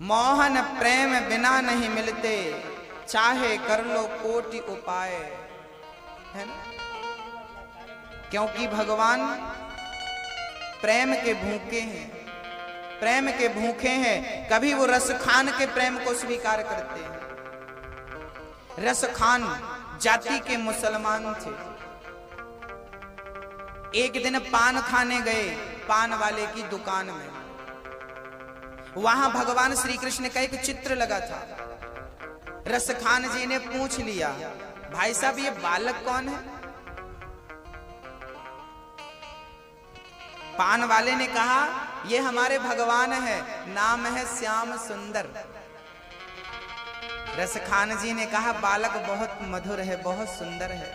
मोहन प्रेम बिना नहीं मिलते, चाहे कर लो कोटि उपाय, है ना। क्योंकि भगवान प्रेम के भूखे हैं, प्रेम के भूखे हैं। कभी वो रस खान के प्रेम को स्वीकार करते हैं। रस खान जाति के मुसलमान थे। एक दिन पान खाने गए पान वाले की दुकान में। वहां भगवान श्री कृष्ण का एक चित्र लगा था। रस खान जी ने पूछ लिया, भाई साहब ये बालक कौन है? पान वाले ने कहा, ये हमारे भगवान है, नाम है श्याम सुंदर। रस खान जी ने कहा, बालक बहुत मधुर है, बहुत सुंदर है,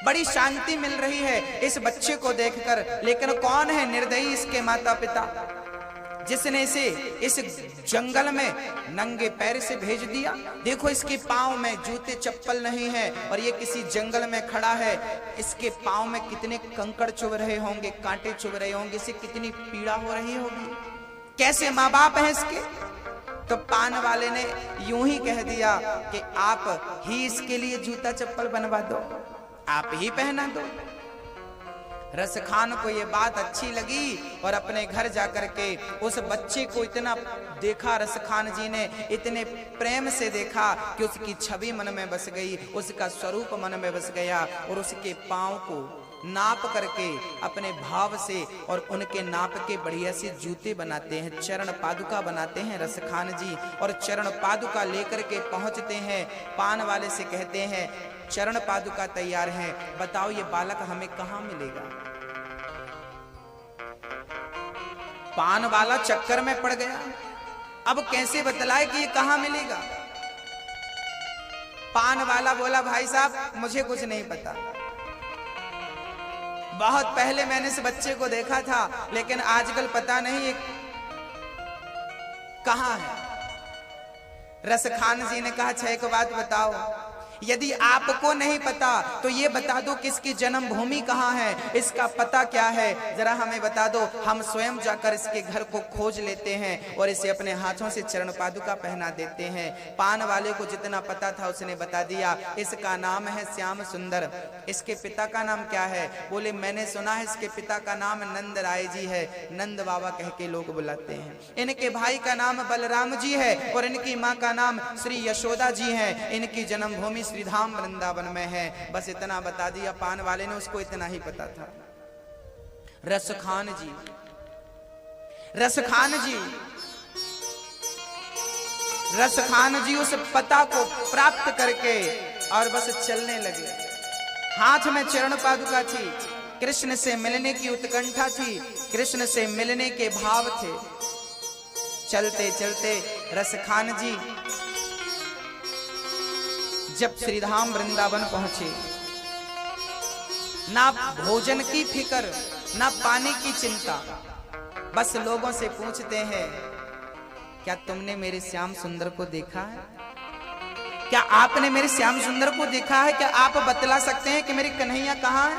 बड़ी शांति मिल रही है इस बच्चे को देखकर। लेकिन कौन है निर्दयी इसके माता पिता, जिसने इसे इस जंगल में नंगे पैर से भेज दिया। देखो इसके पांव में जूते चप्पल नहीं है और ये किसी जंगल में खड़ा है। इसके पांव में कितने कंकड़ चुभ रहे होंगे, कांटे चुभ रहे होंगे, इसे कितनी पीड़ा हो रही होगी। कैसे माँ बाप हैं इसके? तो पान वाले ने यूं ही कह दिया कि आप ही इसके लिए जूता चप्पल बनवा दो, आप ही पहना दो। रस खान को ये बात अच्छी लगी और अपने घर जाकर के उस बच्चे को इतना देखा, रस खान जी ने इतने प्रेम से देखा कि उसकी छवि मन में बस गई, उसका स्वरूप मन में बस गया। और उसके पांव को नाप करके अपने भाव से और उनके नाप के बढ़िया से जूते बनाते हैं, चरण पादुका बनाते हैं रस खान जी। और चरण पादुका लेकर के पहुंचते हैं, पान वाले से कहते हैं, चरण पादुका तैयार है, बताओ ये बालक हमें कहां मिलेगा? पान वाला चक्कर में पड़ गया। अब कैसे बतलाए कि ये कहां मिलेगा? पान वाला बोला, भाई साहब मुझे कुछ नहीं पता, बहुत पहले मैंने इस बच्चे को देखा था, लेकिन आजकल पता नहीं ये कहां है। रस खान जी ने कहा, अच्छा एक बात बताओ, यदि आपको नहीं पता तो ये बता दो कि इसकी जन्मभूमि कहाँ है, इसका पता क्या है, जरा हमें बता दो। हम स्वयं जाकर इसके घर को खोज लेते हैं और इसे अपने हाथों से चरण पादुका पहना देते हैं। पान वाले को जितना पता था उसने बता दिया। इसका नाम है श्याम सुंदर। इसके पिता का नाम क्या है? बोले मैंने सुना है इसके पिता का नाम नंद राय जी है, नंद बाबा कह के लोग बुलाते हैं। इनके भाई का नाम बलराम जी है और इनकी माँ का नाम श्री यशोदा जी है। इनकी जन्मभूमि श्रीधाम वृंदावन में है। बस इतना बता दिया पान वाले ने, उसको इतना ही पता था। रस खान जी उस पता को प्राप्त करके और बस चलने लगे। हाथ में चरण पादुका थी, कृष्ण से मिलने की उत्कंठा थी, कृष्ण से मिलने के भाव थे। चलते चलते रस खान जी जब श्रीधाम वृंदावन पहुंचे, ना भोजन की फिक्र, ना पानी की चिंता, बस लोगों से पूछते हैं, क्या तुमने मेरे श्याम सुंदर को देखा है? क्या आपने मेरे श्याम सुंदर को देखा है? क्या आप बतला सकते हैं कि मेरी कन्हैया कहां है?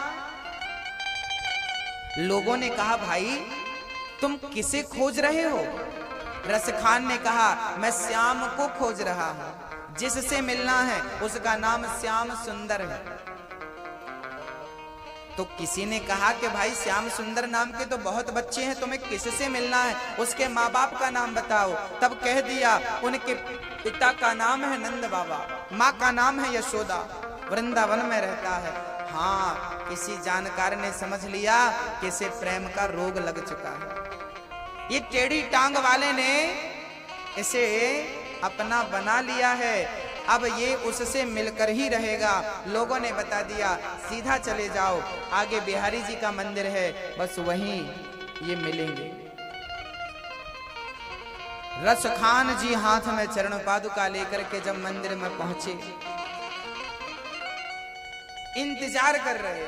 लोगों ने कहा, भाई तुम किसे खोज रहे हो? रस खान ने कहा, मैं श्याम को खोज रहा हूं, जिससे मिलना है उसका नाम श्याम सुंदर है। तो किसी ने कहा कि भाई श्याम सुंदर नाम के तो बहुत बच्चे हैं, तुम्हें किससे मिलना है? उसके माँ बाप का नाम बताओ। तब कह दिया, उनके पिता का नाम है नंद बाबा, माँ का नाम है यशोदा, वृंदावन में रहता है। हाँ, किसी जानकार ने समझ लिया कि इसे प्रेम का रोग लग चुका है। ये टेढ़ी टांग वाले ने इसे अपना बना लिया है, अब ये उससे मिलकर ही रहेगा। लोगों ने बता दिया, सीधा चले जाओ, आगे बिहारी जी का मंदिर है, बस वहीं ये मिलेंगे। रस खान जी हाथ में चरण पादुका लेकर के जब मंदिर में पहुंचे, इंतजार कर रहे,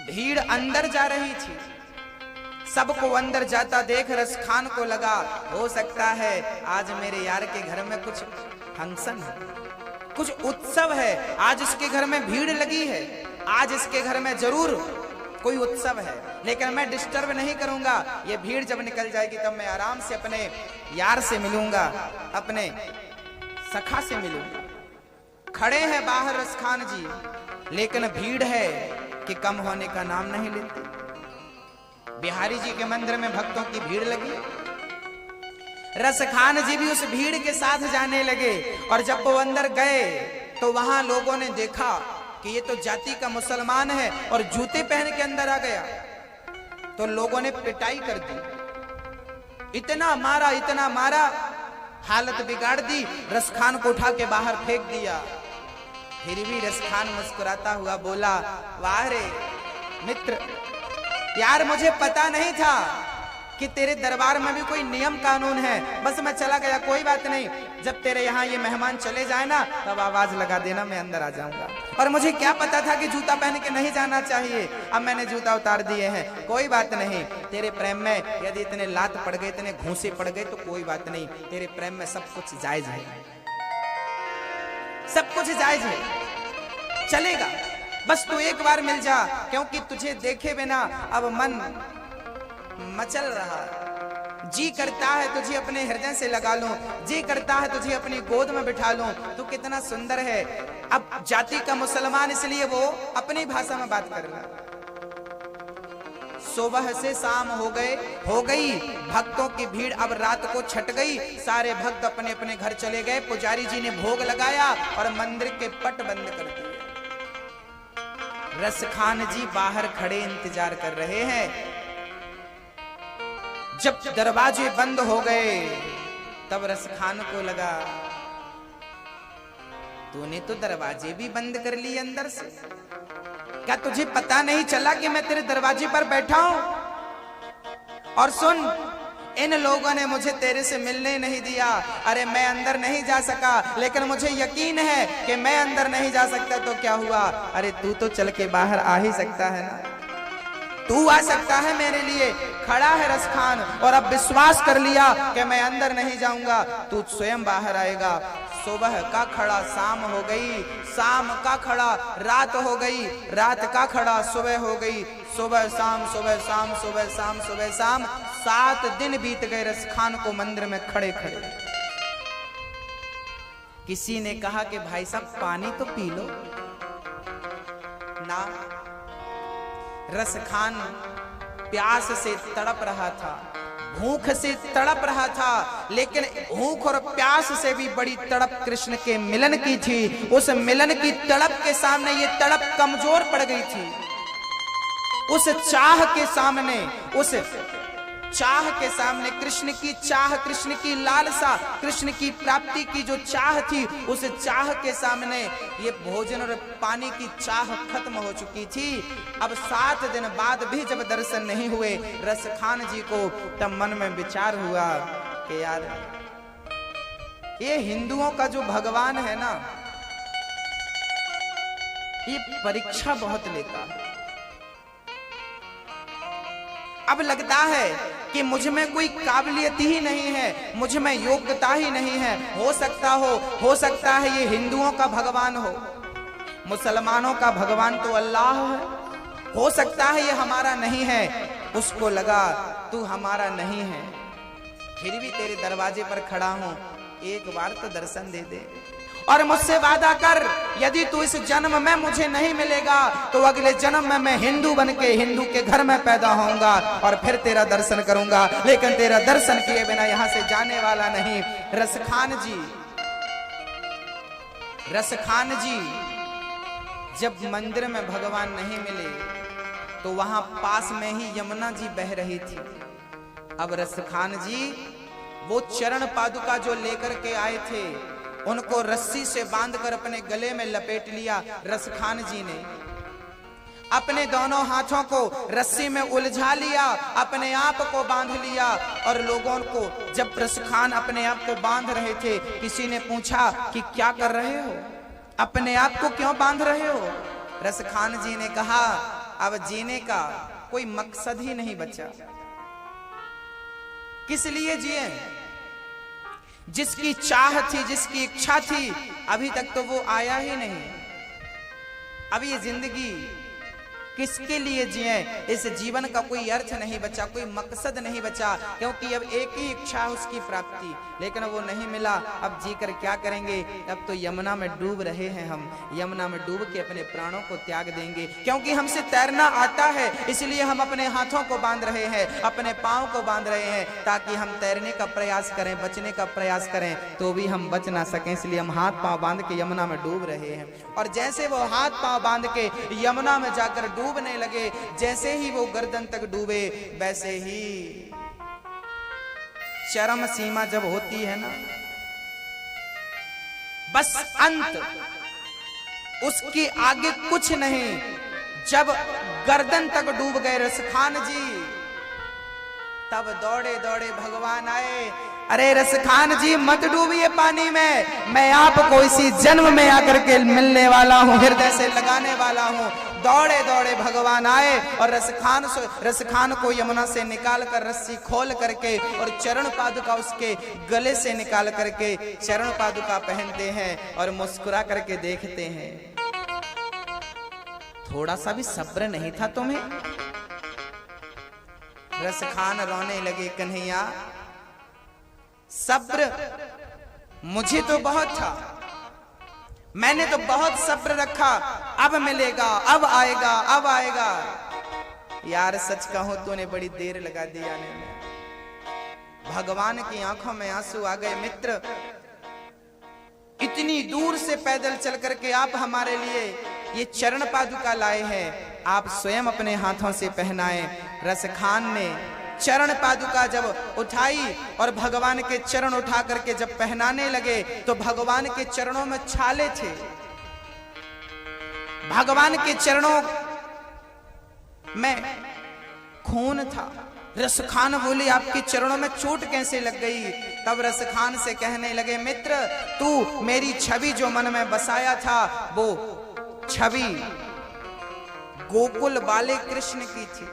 भीड़ अंदर जा रही थी। सबको अंदर जाता देख रस खान को लगा, हो सकता है आज मेरे यार के घर में कुछ फंक्शन है, कुछ उत्सव है, आज इसके घर में भीड़ लगी है, आज इसके घर में जरूर कोई उत्सव है, लेकिन मैं डिस्टर्ब नहीं करूंगा। ये भीड़ जब निकल जाएगी तब मैं आराम से अपने यार से मिलूंगा, अपने सखा से मिलूंगा। खड़े हैं बाहर रसखान जी, लेकिन भीड़ है कि कम होने का नाम नहीं लेती। बिहारी जी के मंदिर में भक्तों की भीड़ लगी, रसखान जी भी उस भीड़ के साथ जाने लगे। और जब वो अंदर गए तो वहां लोगों ने देखा कि ये तो जाति का मुसलमान है और जूते पहन के अंदर आ गया, तो लोगों ने पिटाई कर दी, इतना मारा, हालत बिगाड़ दी, रसखान को उठा के बाहर फेंक दिया। फिर भी रसखान मुस्कुराता हुआ बोला, वाह रे मित्र, यार मुझे पता नहीं था कि तेरे दरबार में भी कोई नियम कानून है, बस मैं चला गया, कोई बात नहीं। जब तेरे यहाँ ये मेहमान चले जाए ना तब आवाज लगा देना, मैं अंदर आ जाऊंगा। और मुझे क्या पता था कि जूता पहन के नहीं जाना चाहिए, अब मैंने जूता उतार दिए हैं, कोई बात नहीं। तेरे प्रेम में यदि इतने लात पड़ गए, इतने घूंसे पड़ गए तो कोई बात नहीं, तेरे प्रेम में सब कुछ जायज है, सब कुछ जायज है, चलेगा। बस तू एक बार मिल जा, क्योंकि तुझे देखे बिना अब मन मचल रहा, जी करता है तुझे अपने हृदय से लगा लूं, जी करता है तुझे अपनी गोद में बिठा लूं, तू कितना सुंदर है। अब जाति का मुसलमान, इसलिए वो अपनी भाषा में बात कर रहा। सुबह से शाम हो गई, भक्तों की भीड़ अब रात को छट गई, सारे भक्त अपने अपने घर चले गए। पुजारी जी ने भोग लगाया और मंदिर के पट बंद कर दिए। रसखान जी बाहर खड़े इंतजार कर रहे हैं। जब दरवाजे बंद हो गए तब रसखान को लगा, तूने तो दरवाजे भी बंद कर लिए अंदर से, क्या तुझे पता नहीं चला कि मैं तेरे दरवाजे पर बैठा हूं? और सुन, इन लोगों ने मुझे तेरे से मिलने नहीं दिया, अरे मैं अंदर नहीं जा सका, लेकिन मुझे यकीन है कि मैं अंदर नहीं जा सकता तो क्या हुआ, अरे तू तो चल के बाहर आ ही सकता है ना, तू आ सकता है मेरे लिए। खड़ा है रसखान और अब विश्वास कर लिया कि मैं अंदर नहीं जाऊंगा, तू स्वयं बाहर आएगा। सुबह का खड़ा शाम हो गई, शाम का खड़ा रात हो गई, रात का खड़ा सुबह हो गई, सुबह शाम, सुबह शाम, सुबह शाम, सुबह शाम, 7 दिन बीत गए रसखान को मंदिर में खड़े खड़े। किसी ने कहा कि भाई साहब पानी तो पी लो ना। रसखान प्यास से तड़प रहा था, भूख से तड़प रहा था, लेकिन भूख और प्यास से भी बड़ी तड़प कृष्ण के मिलन की थी। उस मिलन की तड़प के सामने ये तड़प कमजोर पड़ गई थी। उस चाह के सामने, उस चाह के सामने, कृष्ण की चाह, कृष्ण की लालसा, कृष्ण की प्राप्ति की जो चाह थी, उस चाह के सामने ये भोजन और पानी की चाह खत्म हो चुकी थी। अब 7 दिन बाद भी जब दर्शन नहीं हुए रसखान जी को, तब मन में विचार हुआ कि यार ये हिंदुओं का जो भगवान है ना, ये परीक्षा बहुत लेता है। अब लगता है कि मुझ में कोई काबिलियत ही नहीं है, मुझ में योग्यता ही नहीं है। हो सकता है ये हिंदुओं का भगवान हो, मुसलमानों का भगवान तो अल्लाह है, हो सकता है ये हमारा नहीं है। उसको लगा तू हमारा नहीं है, फिर भी तेरे दरवाजे पर खड़ा हूं, एक बार तो दर्शन दे दे और मुझसे वादा कर, यदि तू इस जन्म में मुझे नहीं मिलेगा तो अगले जन्म में मैं हिंदू बनके हिंदू के घर में पैदा होऊंगा और फिर तेरा दर्शन करूंगा, लेकिन तेरा दर्शन किए बिना यहां से जाने वाला नहीं। रसखान जी जब मंदिर में भगवान नहीं मिले तो वहां पास में ही यमुना जी बह रही थी। अब रसखान जी वो चरण पादुका जो लेकर के आए थे उनको रस्सी से बांधकर अपने गले में लपेट लिया। रसखान जी ने अपने दोनों हाथों को रस्सी में उलझा लिया, अपने आप को बांध लिया। और लोगों को जब रसखान अपने आप को बांध रहे थे, किसी ने पूछा कि क्या कर रहे हो, अपने आप को क्यों बांध रहे हो? रसखान जी ने कहा अब जीने का कोई मकसद ही नहीं बचा, किस लिए जिए? जिसकी चाह थी, जिसकी इच्छा थी, अभी तक तो वो आया ही नहीं। अब ये जिंदगी किसके लिए जिए? इस जीवन का कोई अर्थ नहीं बचा, कोई मकसद नहीं बचा, क्योंकि अब एक ही इच्छा है उसकी प्राप्ति, लेकिन वो नहीं मिला। अब जीकर क्या करेंगे? अब तो यमुना में डूब रहे हैं हम, यमुना में डूब के अपने प्राणों को त्याग देंगे। क्योंकि हमसे तैरना आता है, इसलिए हम अपने हाथों को बांध रहे हैं, अपने पांव को बांध रहे हैं, ताकि हम तैरने का प्रयास करें, बचने का प्रयास करें, तो भी हम बच ना सकें। इसलिए हम हाथ पांव बांध के यमुना में डूब रहे हैं। और जैसे वो हाथ पांव बांध के यमुना में जाकर डूबने लगे, जैसे ही वो गर्दन तक डूबे, वैसे ही चरम सीमा जब होती है ना, बस अंत, उसके आगे कुछ नहीं। जब गर्दन तक डूब गए रसखान जी, तब दौड़े दौड़े भगवान आए। अरे रसखान जी मत डूबिए पानी में, मैं आपको इसी जन्म में आकर के मिलने वाला हूँ, हृदय से लगाने वाला हूँ। दौड़े दौड़े भगवान आए और रसखान को यमुना से निकाल कर रस्सी खोल करके और चरण पादुका उसके गले से निकाल करके चरण पादुका पहनते हैं और मुस्कुरा करके देखते हैं। थोड़ा सा भी सब्र नहीं था तुम्हें? रसखान रोने लगे, कन्हैया सब्र मुझे तो बहुत था, मैंने तो बहुत सब्र रखा, अब मिलेगा, अब आएगा, अब आएगा। यार सच कहूं तूने बड़ी देर लगा दी आने में। भगवान की आंखों में आंसू आ गए। मित्र, इतनी दूर से पैदल चल करके आप हमारे लिए ये चरण पादुका लाए हैं, आप स्वयं अपने हाथों से पहनाए। रसखान ने चरण पादुका जब उठाई और भगवान के चरण उठा करके जब पहनाने लगे, तो भगवान के चरणों में छाले थे, भगवान के चरणों में खून था। रसखान बोले आपके चरणों में चोट कैसे लग गई? तब रसखान से कहने लगे, मित्र तू मेरी छवि जो मन में बसाया था, वो छवि गोकुल वाले कृष्ण की थी,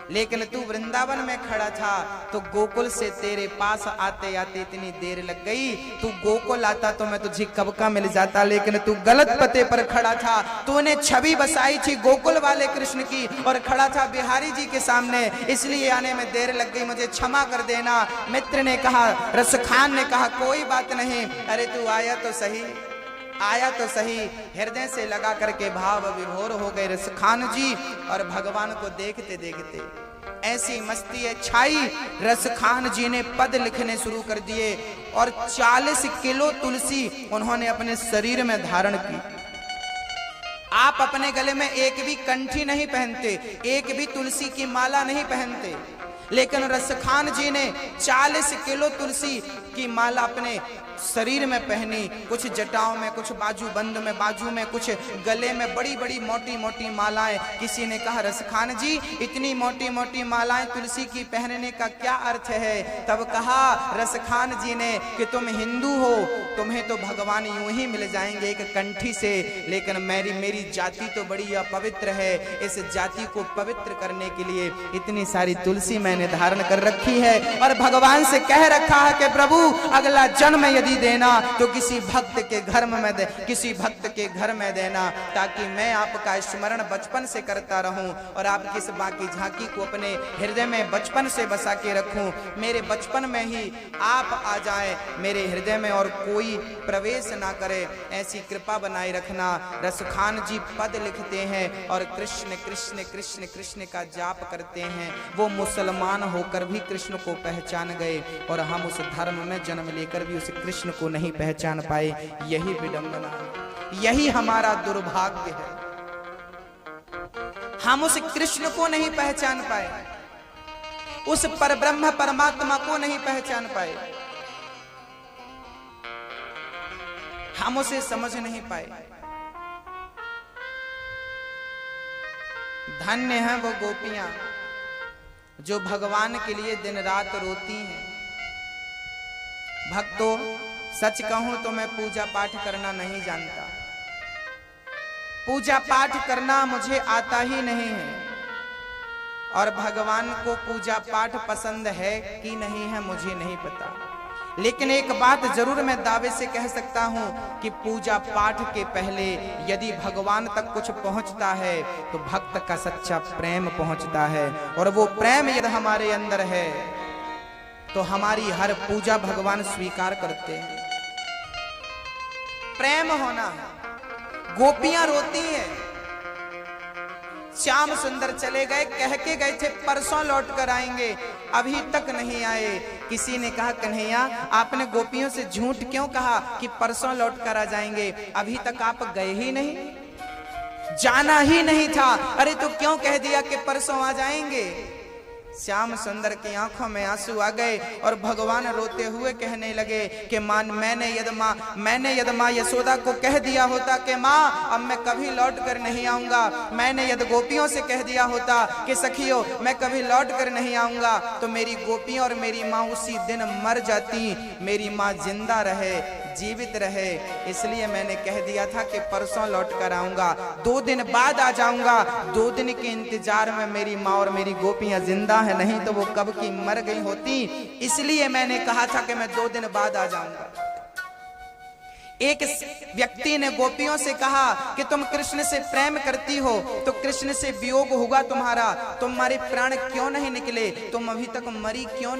लेकिन तू वृंदावन में खड़ा था, तो गोकुल से तेरे पास आते आते इतनी देर लग गई। तू गोकुल आता तो मैं तुझे कब का मिल जाता, लेकिन तू गलत पते पर खड़ा था। तूने छवि बसाई थी गोकुल वाले कृष्ण की और खड़ा था बिहारी जी के सामने, इसलिए आने में देर लग गई, मुझे क्षमा कर देना। मित्र ने कहा, रसखान ने कहा, कोई बात नहीं, अरे तू आया तो सही, आया तो सही। हृदय से लगा करके भाव विभोर हो गए रसखान जी, और भगवान को देखते देखते ऐसी मस्ती छाई, रसखान जी ने पद लिखने शुरू कर दिए और 40 किलो तुलसी उन्होंने अपने शरीर में धारण की। आप अपने गले में एक भी कंठी नहीं पहनते, एक भी तुलसी की माला नहीं पहनते, लेकिन रसखान जी ने 40 किलो तुलसी की माला अपने शरीर में पहनी, कुछ जटाओं में, कुछ बाजू बंद में, बाजू में, कुछ गले में, बड़ी बड़ी मोटी मोटी मालाएं। किसी ने कहा, रसखान जी इतनी मोटी मोटी मालाएं तुलसी की पहनने का क्या अर्थ है? तब कहा रसखान जी ने कि तुम हिंदू हो, तुम्हें तो भगवान यूं ही मिल जाएंगे एक कंठी से, लेकिन मेरी जाति तो बड़ी अपवित्र है, इस जाति को पवित्र करने के लिए इतनी सारी तुलसी मैंने धारण कर रखी है, और भगवान से कह रखा है कि प्रभु अगला जन्म यदि देना तो किसी भक्त के घर में किसी भक्त के घर में देना, ताकि मैं आपका स्मरण बचपन से करता रहूं और आपकी इस बाकी झांकी को अपने हृदय में बचपन से बसा के रखूं। मेरे बचपन में ही आप आ जाएं, मेरे हृदय में और कोई प्रवेश ना करे, ऐसी कृपा बनाए रखना। रसखान जी पद लिखते हैं और कृष्ण कृष्ण कृष्ण कृष्ण का जाप करते हैं। वो मुसलमान होकर भी कृष्ण को पहचान गए, और हम उस धर्म में जन्म लेकर भी उस कृष्ण को नहीं पहचान पाए। यही विडंबना है, यही हमारा दुर्भाग्य है, हम उस कृष्ण को नहीं पहचान पाए, उस परब्रह्म परमात्मा को नहीं पहचान पाए, हम उसे समझ नहीं पाए। धन्य है वो गोपियां जो भगवान के लिए दिन रात रोती हैं। भक्तों, सच कहूं तो मैं पूजा पाठ करना नहीं जानता, पूजा पाठ करना मुझे आता ही नहीं है, और भगवान को पूजा पाठ पसंद है कि नहीं है मुझे नहीं पता, लेकिन एक बात जरूर मैं दावे से कह सकता हूं कि पूजा पाठ के पहले यदि भगवान तक कुछ पहुंचता है तो भक्त का सच्चा प्रेम पहुंचता है, और वो प्रेम यदि हमारे अंदर है तो हमारी हर पूजा भगवान स्वीकार करते हैं। प्रेम होना। गोपियां रोती हैं, श्याम सुंदर चले गए, कह के गए थे परसों लौट कर आएंगे, अभी तक नहीं आए। किसी ने कहा कन्हैया आपने गोपियों से झूठ क्यों कहा कि परसों लौट कर आ जाएंगे, अभी तक आप गए ही नहीं, जाना ही नहीं था, अरे तो क्यों कह दिया कि परसों आ जाएंगे। श्याम सुंदर की आंखों में आंसू आ गए और भगवान रोते हुए कहने लगे कि मैंने यदि माँ यशोदा को कह दिया होता कि माँ अब मैं कभी लौट कर नहीं आऊंगा, मैंने यदि गोपियों से कह दिया होता कि सखियों मैं कभी लौट कर नहीं आऊंगा, तो मेरी गोपियां और मेरी माँ उसी दिन मर जाती, मेरी माँ जिंदा रहे, जीवित रहे, इसलिए मैंने कह दिया था कि परसों लौट कर आऊंगा, 2 दिन बाद आ जाऊंगा। 2 दिन के इंतजार में मेरी माँ और मेरी गोपियां जिंदा है, नहीं तो वो कब की मर गई होती, इसलिए मैंने कहा था कि मैं 2 दिन बाद आ जाऊंगा। एक व्यक्ति ने गोपियों से कहा कि तुम कृष्ण से प्रेम करती हो तो कृष्ण से वियोग होगा तुम्हारे प्राण क्यों नहीं निकले, तुम अभी तक मरी क्यों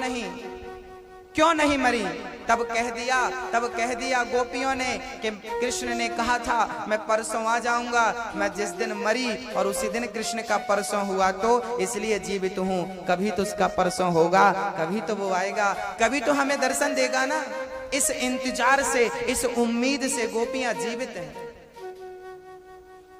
नहीं मरी। तब कह दिया गोपियों ने कि कृष्ण ने कहा था मैं परसों आ जाऊंगा, मैं जिस दिन मरी और उसी दिन कृष्ण का परसों हुआ, तो इसलिए जीवित हूं, कभी तो उसका परसों होगा, कभी तो वो आएगा, कभी तो हमें दर्शन देगा ना। इस इंतजार से, इस उम्मीद से गोपियां जीवित हैं।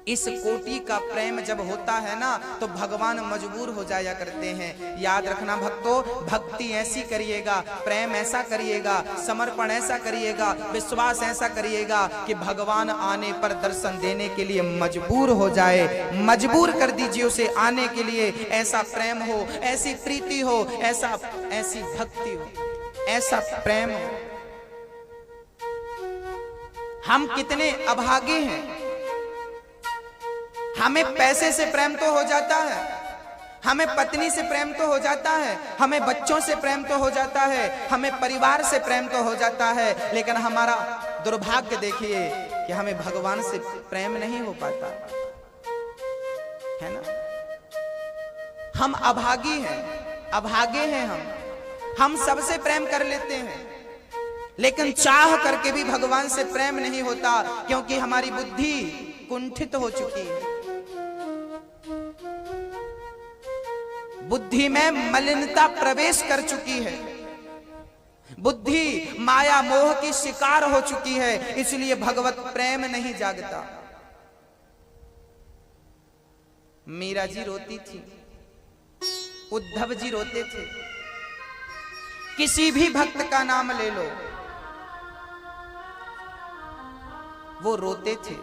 इस कोटि का प्रेम जब होता है ना तो भगवान मजबूर हो जाया करते हैं। याद रखना भक्तों, भक्ति ऐसी करिएगा, प्रेम ऐसा करिएगा, समर्पण ऐसा करिएगा, विश्वास ऐसा करिएगा कि भगवान आने पर दर्शन देने के लिए मजबूर हो जाए। मजबूर कर दीजिए उसे आने के लिए। ऐसा प्रेम हो, ऐसी प्रीति हो, ऐसी भक्ति हो, ऐसा प्रेम हो। हम कितने अभागे हैं। हमें पैसे से प्रेम तो हो जाता है, हमें पत्नी से प्रेम तो हो जाता है, हमें बच्चों से प्रेम तो हो जाता है, हमें परिवार से प्रेम तो हो जाता है, लेकिन हमारा दुर्भाग्य देखिए कि हमें भगवान से प्रेम नहीं हो पाता है ना। हम अभागी हैं, अभागे हैं हम सबसे प्रेम कर लेते हैं, लेकिन चाह करके भी भगवान से प्रेम नहीं होता, क्योंकि हमारी बुद्धि कुंठित हो चुकी है। बुद्धि में मलिनता प्रवेश कर चुकी है, बुद्धि माया मोह की शिकार हो चुकी है, इसलिए भगवत प्रेम नहीं जागता। मीरा जी रोती थी, उद्धव जी रोते थे, किसी भी भक्त का नाम ले लो वो रोते थे,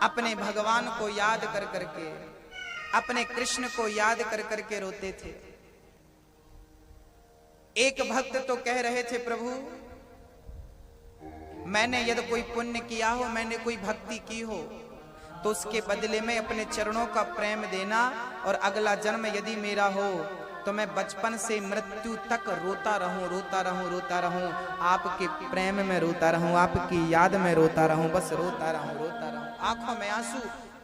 अपने भगवान को याद कर करके, अपने कृष्ण को याद कर करके रोते थे। एक भक्त तो कह रहे थे प्रभु मैंने यदि कोई पुण्य किया हो, मैंने कोई भक्ति की हो, तो उसके बदले में अपने चरणों का प्रेम देना, और अगला जन्म यदि मेरा हो तो मैं बचपन से मृत्यु तक रोता रहूं, रोता रहूं, रोता रहूं, आपके प्रेम में रोता रहूं, आपकी याद में रोता रहूं, बस रोता रहूं, रोता रहूं, आंखों में आंसू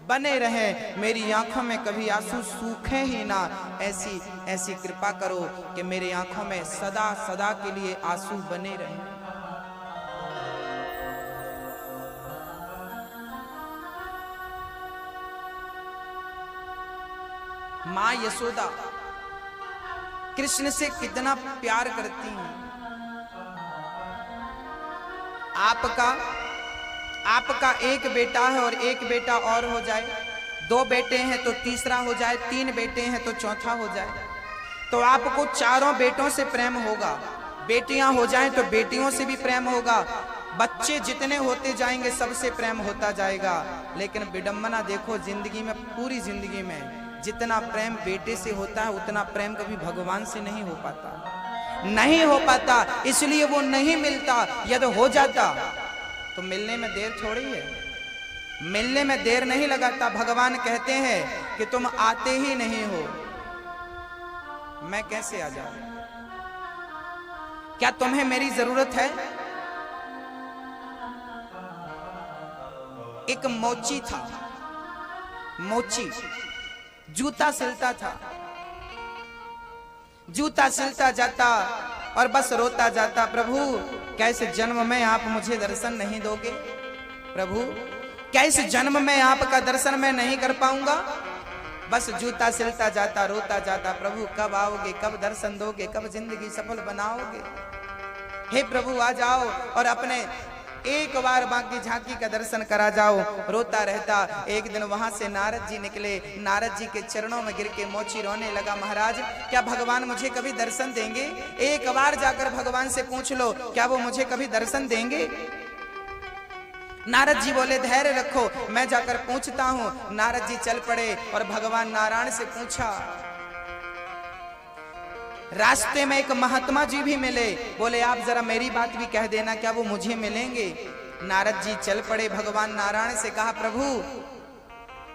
बने रहे, मेरी आंखों में कभी आंसू सूखे ही ना। ऐसी कृपा करो कि मेरी आंखों में सदा सदा के लिए आंसू बने रहे। मां यशोदा कृष्ण से कितना प्यार करती हैं। आपका एक बेटा है और एक बेटा और हो जाए, 2 बेटे हैं तो तीसरा हो जाए, 3 बेटे हैं तो चौथा हो जाए, तो आपको 4 बेटों से प्रेम होगा, बेटियां हो जाएं तो बेटियों से भी प्रेम होगा, बच्चे जितने होते जाएंगे सबसे प्रेम होता जाएगा। लेकिन विडंबना देखो, जिंदगी में, पूरी जिंदगी में जितना प्रेम बेटे से होता है उतना प्रेम कभी भगवान से नहीं हो पाता, नहीं हो पाता, इसलिए वो नहीं मिलता। यदि हो जाता तो मिलने में देर थोड़ी है, मिलने में देर नहीं लगाता। भगवान कहते हैं कि तुम आते ही नहीं हो, मैं कैसे आ जाऊं। क्या तुम्हें मेरी जरूरत है? एक मोची था, मोची जूता सिलता था, जूता सिलता जाता और बस रोता जाता, प्रभु कैसे जन्म में आप मुझे दर्शन नहीं दोगे? प्रभु कैसे जन्म में आपका दर्शन मैं नहीं कर पाऊंगा? बस जूता सिलता जाता, रोता जाता, प्रभु कब आओगे, कब दर्शन दोगे, कब जिंदगी सफल बनाओगे? हे प्रभु आ जाओ और अपने एक बार बाकी झांकी का दर्शन करा जाओ। रोता रहता। एक दिन वहां से नारद जी निकले, नारद जी के चरणों में गिर के मोची रोने लगा, महाराज क्या भगवान मुझे कभी दर्शन देंगे? एक बार जाकर भगवान से पूछ लो, क्या वो मुझे कभी दर्शन देंगे? नारद जी बोले धैर्य रखो, मैं जाकर पूछता हूं। नारद जी चल पड़े और भगवान नारायण से पूछा। रास्ते में एक महात्मा जी भी मिले, बोले आप जरा मेरी बात भी कह देना, क्या वो मुझे मिलेंगे? नारद जी चल पड़े, भगवान नारायण से कहा, प्रभु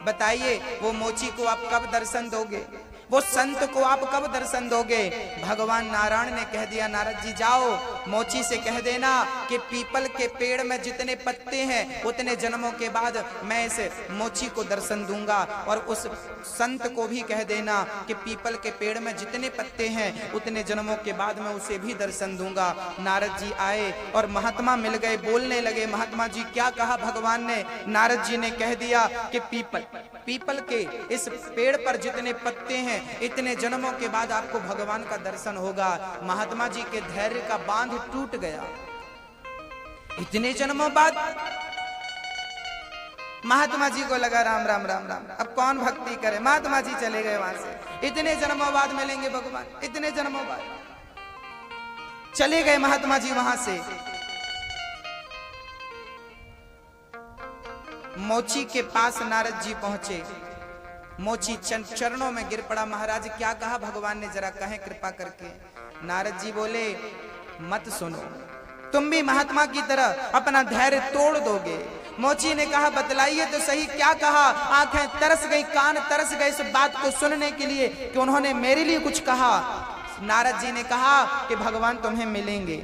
बताइए वो मोची को आप कब दर्शन दोगे, वो संत को आप कब दर्शन दोगे? भगवान नारायण ने कह दिया, नारद जी जाओ मोची से कह देना कि पीपल के पेड़ में जितने पत्ते हैं उतने जन्मों के बाद मैं इस मोची को दर्शन दूंगा, और उस संत को भी कह देना कि पीपल के पेड़ में जितने पत्ते हैं उतने जन्मों के बाद मैं उसे भी दर्शन दूंगा। नारद जी आए और महात्मा मिल गए, बोलने लगे। महात्मा जी क्या कहा भगवान ने? नारद जी ने कह दिया कि पीपल के इस पेड़ पर जितने पत्ते हैं इतने जन्मों के बाद आपको भगवान का दर्शन होगा। महात्मा जी के धैर्य का बांध टूट गया। इतने जन्मों बाद महात्मा जी को लगा राम राम राम राम, अब कौन भक्ति करे। महात्मा जी चले गए वहां से। इतने जन्मों बाद मिलेंगे भगवान, इतने जन्मों बाद चले गए महात्मा जी वहां से। मोची के पास नारद जी पहुंचे। मोची चरणों में गिर पड़ा, महाराज क्या कहा भगवान ने, जरा कहें कृपा करके। नारद जी बोले मत सुनो, तुम भी महात्मा की तरह अपना धैर्य तोड़ दोगे। मोची ने कहा बतलाइए तो सही क्या कहा। आंखें तरस गई, कान तरस गए इस बात को सुनने के लिए कि उन्होंने मेरे लिए कुछ कहा। नारद जी ने कहा कि भगवान तुम्हें मिलेंगे।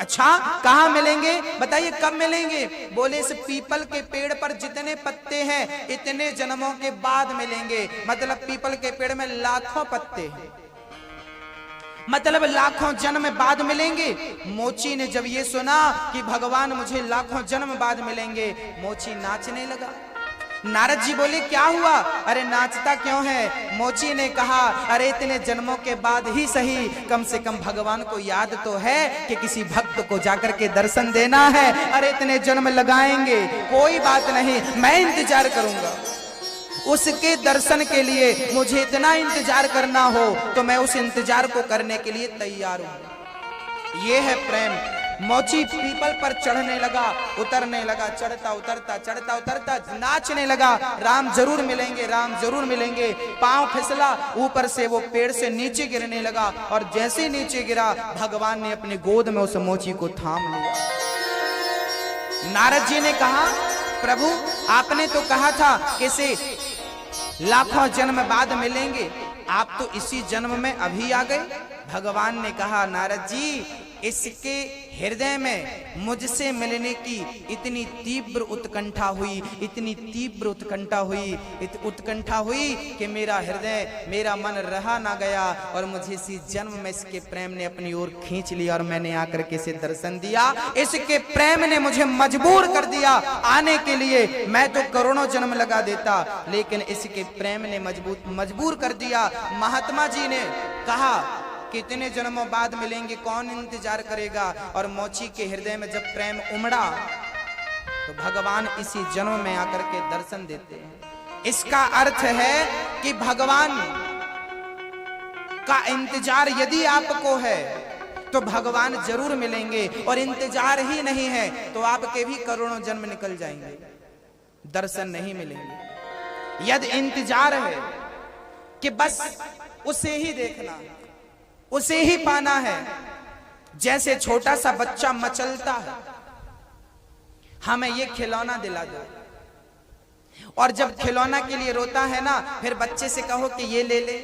अच्छा कहाँ मिलेंगे बताइए, कब मिलेंगे? बोले इस पीपल के पेड़ पर जितने पत्ते हैं इतने जन्मों के बाद मिलेंगे। मतलब पीपल के पेड़ में लाखों पत्ते हैं, मतलब लाखों जन्म बाद मिलेंगे। मोची ने जब ये सुना कि भगवान मुझे लाखों जन्म बाद मिलेंगे, मोची नाचने लगा। नारद जी बोले क्या हुआ? अरे नाचता क्यों है? मोची ने कहा अरे इतने जन्मों के बाद ही सही, कम से कम भगवान को याद तो है कि किसी भक्त को जाकर के दर्शन देना है। अरे इतने जन्म लगाएंगे, कोई बात नहीं, मैं इंतजार करूंगा। उसके दर्शन के लिए मुझे इतना इंतजार करना हो तो मैं उस इंतजार को करने के लिए तैयार हूं। ये है प्रेम। मोची पीपल पर चढ़ने लगा, उतरने लगा, चढ़ता उतरता चढ़ता उतरता नाचने लगा, राम जरूर मिलेंगे, राम जरूर मिलेंगे। पांव फिसला, ऊपर से वो पेड़ से नीचे गिरने लगा, और जैसे नीचे गिरा भगवान ने अपनी गोद में उस मोची को थाम लिया। नारद जी ने कहा प्रभु आपने तो कहा था कि इसे लाखों जन्म बाद मिलेंगे, आप तो इसी जन्म में अभी आ गए। भगवान ने कहा नारद जी इसके हृदय में मुझसे मिलने की इतनी तीव्र उत्कंठा हुई, इतनी तीव्र उत्कंठा हुई कि मेरा हृदय, मेरा मन रहा ना गया, और मुझे इसी जन्म में इसके प्रेम ने अपनी ओर खींच लिया और मैंने आकर के इसे दर्शन दिया। इसके प्रेम ने मुझे मजबूर कर दिया आने के लिए। मैं तो करोड़ों जन्म लगा देता, लेकिन इसके प्रेम ने मजबूर कर दिया। महात्मा जी ने कहा कितने जन्मों बाद मिलेंगे, कौन इंतजार करेगा? और मोची के हृदय में जब प्रेम उमड़ा तो भगवान इसी जन्म में आकर के दर्शन देते हैं। इसका अर्थ है कि भगवान का इंतजार यदि आपको है तो भगवान जरूर मिलेंगे, और इंतजार ही नहीं है तो आपके भी करोड़ों जन्म निकल जाएंगे, दर्शन नहीं मिलेंगे। यदि इंतजार है कि बस उसे ही देखना है, उसे ही पाना है, जैसे छोटा सा बच्चा मचलता है, हमें ये खिलौना दिला दो, और जब खिलौना के लिए रोता है ना, फिर बच्चे से कहो कि ये ले ले,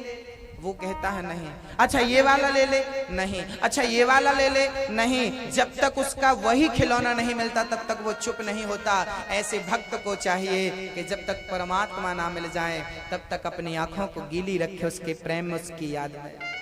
वो कहता है नहीं। अच्छा ये वाला ले ले, नहीं। अच्छा ये वाला ले ले, नहीं। जब तक उसका वही खिलौना नहीं मिलता तब तक वो चुप नहीं होता। ऐसे भक्त को चाहिए कि जब तक परमात्मा ना मिल जाए तब तक अपनी आंखों को गीली रखे उसके प्रेम में, उसकी याद में।